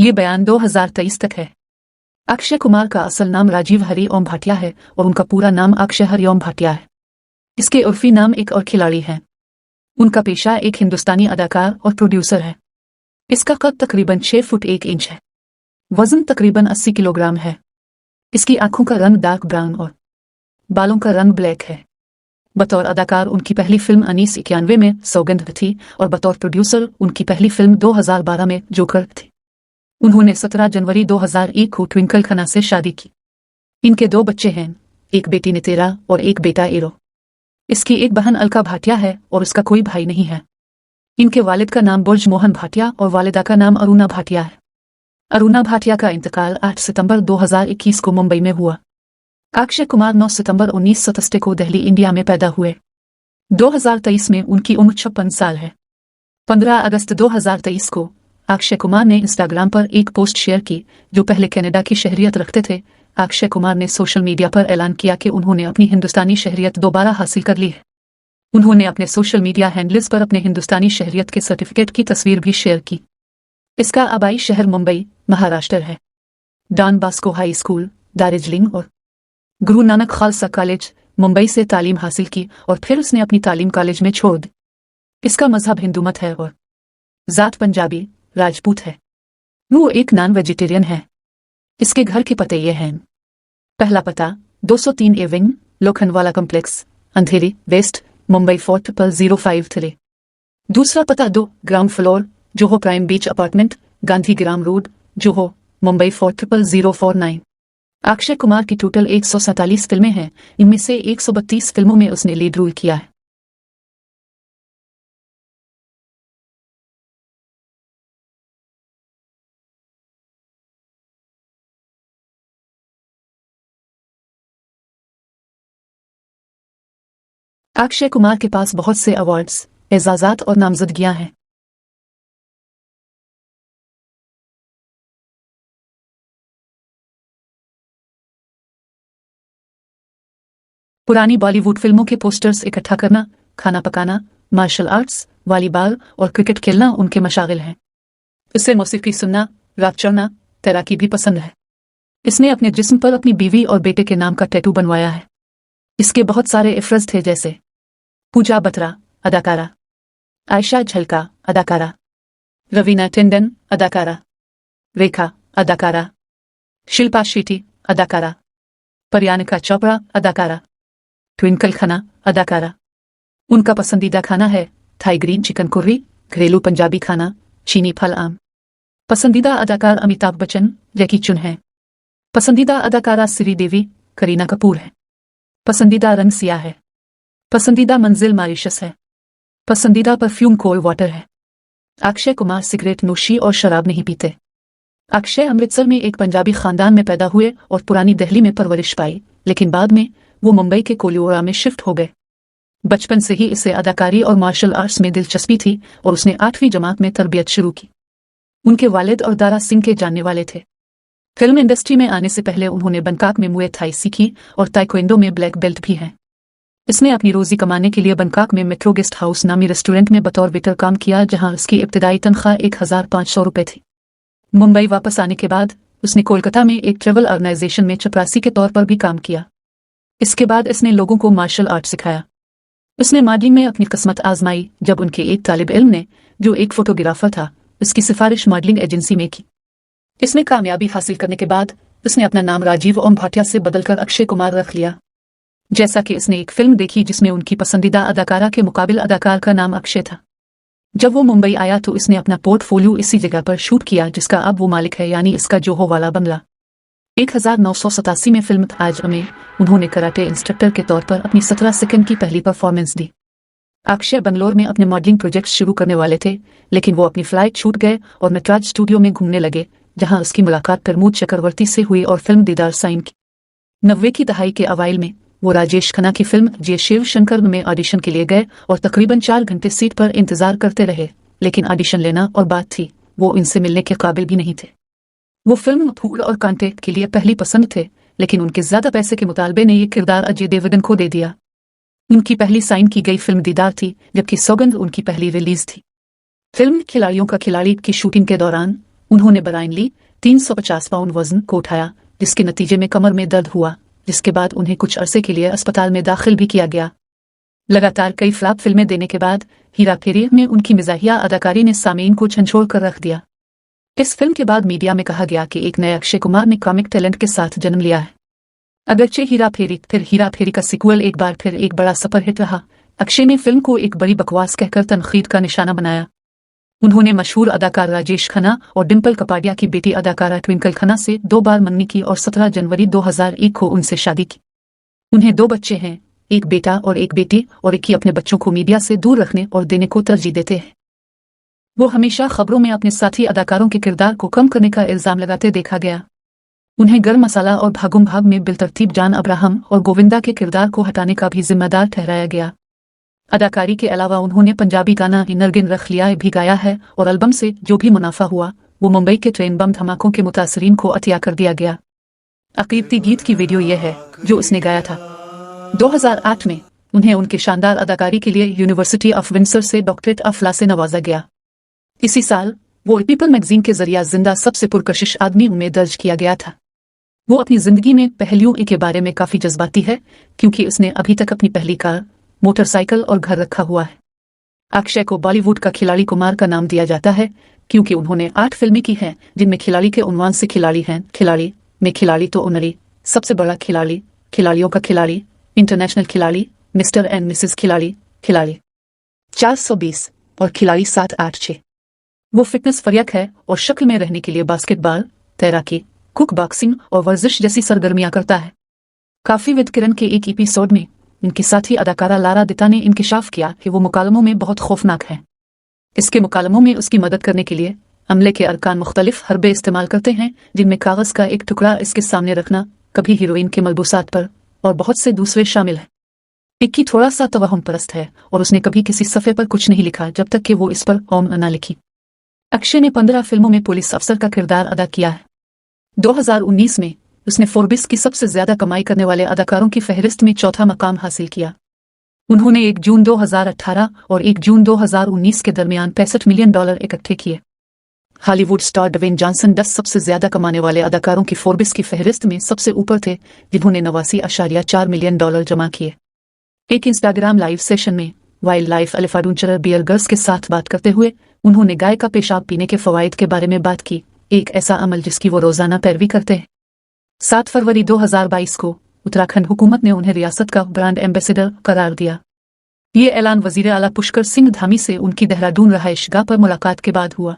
ये बयान 2023 तक है। अक्षय कुमार का असल नाम राजीव हरि ओम भाटिया है और उनका पूरा नाम अक्षय हरि ओम भाटिया है। इसके उर्फी नाम एक और खिलाड़ी हैं। उनका पेशा एक हिंदुस्तानी अदाकार और प्रोड्यूसर है। इसका कद तकरीबन 6 फुट 1 इंच है। वजन तकरीबन 80 किलोग्राम है। इसकी आंखों का रंग डार्क ब्राउन और बालों का रंग ब्लैक है। बतौर अदाकार उनकी पहली फिल्म 1991 में सौगंध थी और बतौर प्रोड्यूसर उनकी पहली फिल्म 2012 में जोकर थी। उन्होंने 17 जनवरी 2001 को ट्विंकल खन्ना से शादी की। इनके 2 बच्चे हैं, एक बेटी नितेरा और एक बेटा एरो। इसकी एक बहन अलका भाटिया है और उसका कोई भाई नहीं है। इनके वालिद का नाम बुर्ज मोहन भाटिया और वालिदा का नाम अरुणा भाटिया है। अरुणा भाटिया का इंतकाल 8 सितंबर 2021 को मुंबई में हुआ। अक्षय कुमार 9 सितंबर 1967 को दिल्ली, इंडिया में पैदा हुए। 2023 में उनकी उम्र 56 साल है। 15 अगस्त 2023 को अक्षय कुमार ने इंस्टाग्राम पर एक पोस्ट शेयर की, जो पहले कनाडा की शहरियत रखते थे। अक्षय कुमार ने सोशल मीडिया पर ऐलान किया कि उन्होंने अपनी हिंदुस्तानी शहरियत दोबारा हासिल कर ली है। उन्होंने अपने सोशल मीडिया हैंडल्स पर अपने हिंदुस्तानी शहरियत के सर्टिफिकेट की तस्वीर भी शेयर की। इसका आबाई शहर मुंबई, महाराष्ट्र है। Don Bosco high school, Darjeeling और गुरु नानक खालसा कॉलेज, मुंबई से तालीम हासिल की और फिर उसने अपनी तालीम कॉलेज में छोड़ दी। इसका मजहब हिंदू मत है और जात पंजाबी राजपूत है। वो एक नॉन वेजिटेरियन है। इसके घर के पते ये हैं। पहला पता 203 A wing, Lokhandwala complex, Andheri west, Mumbai 4053। दूसरा पता 2 ground floor, Juhu prime beach apartment, Gandhigram road, Juhu, Mumbai 400049। Akshay Kumar की टोटल 147 फिल्में हैं। इनमें से 132 फिल्मों में उसने लीड रोल किया है। अक्षय कुमार के पास बहुत से अवार्ड्स, एजाज़ात और नामजदगियां हैं। पुरानी बॉलीवुड फिल्मों के पोस्टर्स इकट्ठा करना, खाना पकाना, मार्शल आर्ट्स, वॉलीबॉल और क्रिकेट खेलना उनके मशागिल हैं। इसे मौसीकी सुनना, रात चढ़ना, तैराकी भी पसंद है। इसने अपने जिस्म पर अपनी बीवी और बेटे के नाम का टैटू बनवाया है। इसके बहुत सारे इफ्रज थे, जैसे पूजा बत्रा, अदाकारा; आयशा झलका, अदाकारा; रवीना टंडन, अदाकारा; रेखा, अदाकारा; शिल्पा शेट्टी, अदाकारा; प्रियंका चोपड़ा, अदाकारा; ट्विंकल खन्ना, अदाकारा। उनका पसंदीदा खाना है थाई ग्रीन चिकन कुर्री, घरेलू पंजाबी खाना, चीनी फल आम। पसंदीदा अदाकार अमिताभ बच्चन, जैकी चुन है। पसंदीदा अदाकारा श्रीदेवी, करीना कपूर है। पसंदीदा रंग सियाह है। पसंदीदा मंजिल मॉरिशस है। पसंदीदा परफ्यूम कोल्ड वाटर है। अक्षय कुमार सिगरेट नोशी और शराब नहीं पीते। अक्षय अमृतसर में एक पंजाबी खानदान में पैदा हुए और पुरानी दिल्ली में परवरिश पाई, लेकिन बाद में वो मुंबई के कोलियोरा में शिफ्ट हो गए। बचपन से ही इसे अदाकारी और मार्शल आर्ट्स में दिलचस्पी थी और उसने 8वीं जमात में तरबियत शुरू की। उनके वालिद और दारा सिंह के जानने वाले थे। फिल्म इंडस्ट्री में आने से पहले उन्होंने बैंकॉक में मुए थाई सीखी और ताइक्वांडो में ब्लैक बेल्ट भी है। इसने अपनी रोजी कमाने के लिए बैंकॉक में मेट्रो गेस्ट हाउस नामी रेस्टोरेंट में बतौर वेटर काम किया, जहां उसकी इब्तिदाई तनख्वाह 1500 रुपये थी। मुंबई वापस आने के बाद उसने कोलकाता में एक ट्रेवल ऑर्गेनाइजेशन में चपरासी के तौर पर भी काम किया। इसके बाद इसने लोगों को मार्शल आर्ट सिखाया। उसने मॉडलिंग में अपनी किस्मत आजमाई जब उनके एक तालिब इल्म ने, जो एक फोटोग्राफर था, उसकी सिफारिश मॉडलिंग एजेंसी में की। इसमें कामयाबी हासिल करने के बाद उसने अपना नाम राजीव ओम भाटिया से बदलकर अक्षय कुमार रख लिया। जैसा कि इसने एक फिल्म देखी जिसमें उनकी पसंदीदा अदाकारा के मुकाबिल अदाकार का नाम अक्षय था। जब वो मुंबई आया तो इसने अपना पोर्टफोलियो इसी जगह पर शूट किया जिसका अब वो मालिक है, यानी इसका जोहो वाला बंगला। 1987 में फिल्म आज में उन्होंने कराटे इंस्ट्रक्टर के तौर पर अपनी 17 सेकंड की पहली परफॉर्मेंस दी। अक्षय बंगलोर में अपने मॉडलिंग प्रोजेक्ट शुरू करने वाले थे, लेकिन वो अपनी फ्लाइट छूट गए और नटराज स्टूडियो में घूमने लगे, जहां उसकी मुलाकात प्रमोद चक्रवर्ती से हुई और फिल्म दीदार साइन की। 90 की दहाई के अवाइल में वो राजेश खन्ना की फिल्म जय शिव शंकर में ऑडिशन के लिए गए और तकरीबन 4 घंटे सीट पर इंतजार करते रहे, लेकिन ऑडिशन लेना और बात थी, वो इनसे मिलने के काबिल भी नहीं थे। वो फिल्म फूल और कांटे के लिए पहली पसंद थे, लेकिन उनके ज्यादा पैसे के मुतालबे ने ये किरदार अजय देवगन को दे दिया। उनकी पहली साइन की गई फिल्म दीदार थी, जबकि सौगंध उनकी पहली रिलीज थी। फिल्म खिलाड़ियों का खिलाड़ी की शूटिंग के दौरान उन्होंने ब्लाइंडली 350 पाउंड वजन को उठाया, जिसके नतीजे में कमर में दर्द हुआ, जिसके बाद उन्हें कुछ अरसे के लिए अस्पताल में दाखिल भी किया गया। लगातार कई फ्लॉप फिल्में देने के बाद हेरा फेरी में उनकी मिजाहिया अदाकारी ने सामीन को झंझोड़ कर रख दिया। इस फिल्म के बाद मीडिया में कहा गया कि एक नए अक्षय कुमार ने कॉमिक टैलेंट के साथ जन्म लिया है। अगरचे हेरा फेरी का सीक्वल एक बार फिर एक बड़ा सुपरहिट रहा, अक्षय ने फिल्म को एक बड़ी बकवास कहकर तनकीद का निशाना बनाया। उन्होंने मशहूर अदाकार राजेश खन्ना और डिम्पल कपाडिया की बेटी अदाकारा ट्विंकल खन्ना से 2 बार मंगनी की और 17 जनवरी 2001 को उनसे शादी की। उन्हें 2 बच्चे हैं, एक बेटा और एक बेटी, और एक ही अपने बच्चों को मीडिया से दूर रखने और देने को तरजीह देते हैं। वो हमेशा खबरों में अपने साथी अदाकारों के किरदार को कम करने का इल्जाम लगाते देखा गया। उन्हें गर्म मसाला और भागम भाग में बिलतरतीब जान अब्राहम और गोविंदा के किरदार को हटाने का भी जिम्मेदार ठहराया गया। अदाकारी के अलावा उन्होंने पंजाबी गाना नरगिन रख लिया भी गाया है और एल्बम से जो भी मुनाफा हुआ वो मुंबई के ट्रेन बम धमाकों के मुतासरीन को अतिया कर दिया गया। अकीदती गीत की वीडियो यह है जो उसने गाया था। 2008 में उन्हें उनके शानदार अदाकारी के लिए यूनिवर्सिटी ऑफ विंडसर से डॉक्टरेट ऑफ लॉ से नवाजा गया। इसी साल वो पीपल मैगजीन के जरिए जिंदा सबसे पुरकशिश आदमी में दर्ज किया गया था। वो अपनी जिंदगी में पहलुओं के बारे में काफी जज्बाती है क्योंकि उसने अभी तक अपनी पहली कार, मोटरसाइकिल और घर रखा हुआ है। अक्षय को बॉलीवुड का खिलाड़ी कुमार का नाम दिया जाता है क्योंकि उन्होंने 8 फिल्में की हैं जिनमें खिलाड़ी के उन्वान से खिलाड़ी हैं। खिलाड़ी में खिलाड़ी तो ऑनरी, सबसे बड़ा खिलाड़ी, खिलाड़ियों का खिलाड़ी, इंटरनेशनल खिलाड़ी, मिस्टर एंड मिसेस खिलाड़ी, खिलाड़ी 420 और खिलाड़ी 786। वो फिटनेस फरियक है और शक्ल में रहने के लिए बास्केटबॉल, तैराकी, कुक बॉक्सिंग और वर्जिश जैसी सरगर्मियां करता है। काफी विद किरण के एक एपिसोड में उनकी साथी अदाकारा लारा दत्ता ने इंकिशाफ किया कि वो मुकालमों में बहुत खौफनाक है। इसके मुकालमों में उसकी मदद करने के लिए अमले के अरकान मुख्तलिफ हरबे इस्तेमाल करते हैं, जिनमें कागज का एक टुकड़ा इसके सामने रखना, कभी हीरोइन के मलबूसात पर, और बहुत से दूसरे शामिल हैं। इक्की थोड़ा सा तवहम परस्त है और उसने कभी किसी सफ़े पर कुछ नहीं लिखा जब तक कि वो इस पर ओम न लिखी। अक्षय ने 15 फिल्मों में पुलिस अफसर का किरदार अदा किया है। 2019 में उसने फोर्ब्स की सबसे ज्यादा कमाई करने वाले अदाकारों की फहरिस्त में 4था मकाम हासिल किया। उन्होंने 1 जून 2018 और 1 जून 2019 के दरमियान $65 मिलियन इकट्ठे किए। हॉलीवुड स्टार ड्वेन जॉनसन 10 सबसे ज्यादा कमाने वाले अदाकारों की फोर्ब्स की फहरिस्त में सबसे ऊपर थे, जिन्होंने 89.4 मिलियन डॉलर जमा किए। एक इंस्टाग्राम लाइव सेशन में wildlife adventurer Bear Grylls के साथ बात करते हुए उन्होंने गाय का पेशाब पीने के फवाइद के बारे में बात की, एक ऐसा अमल जिसकी वो रोजाना पैरवी करते हैं। 7 फरवरी 2022 को उत्तराखंड हुकूमत ने उन्हें रियासत का ब्रांड एम्बेसडर करार दिया। ये ऐलान वजीर आला पुष्कर सिंह धामी से उनकी देहरादून रहायशगाह पर मुलाकात के बाद हुआ।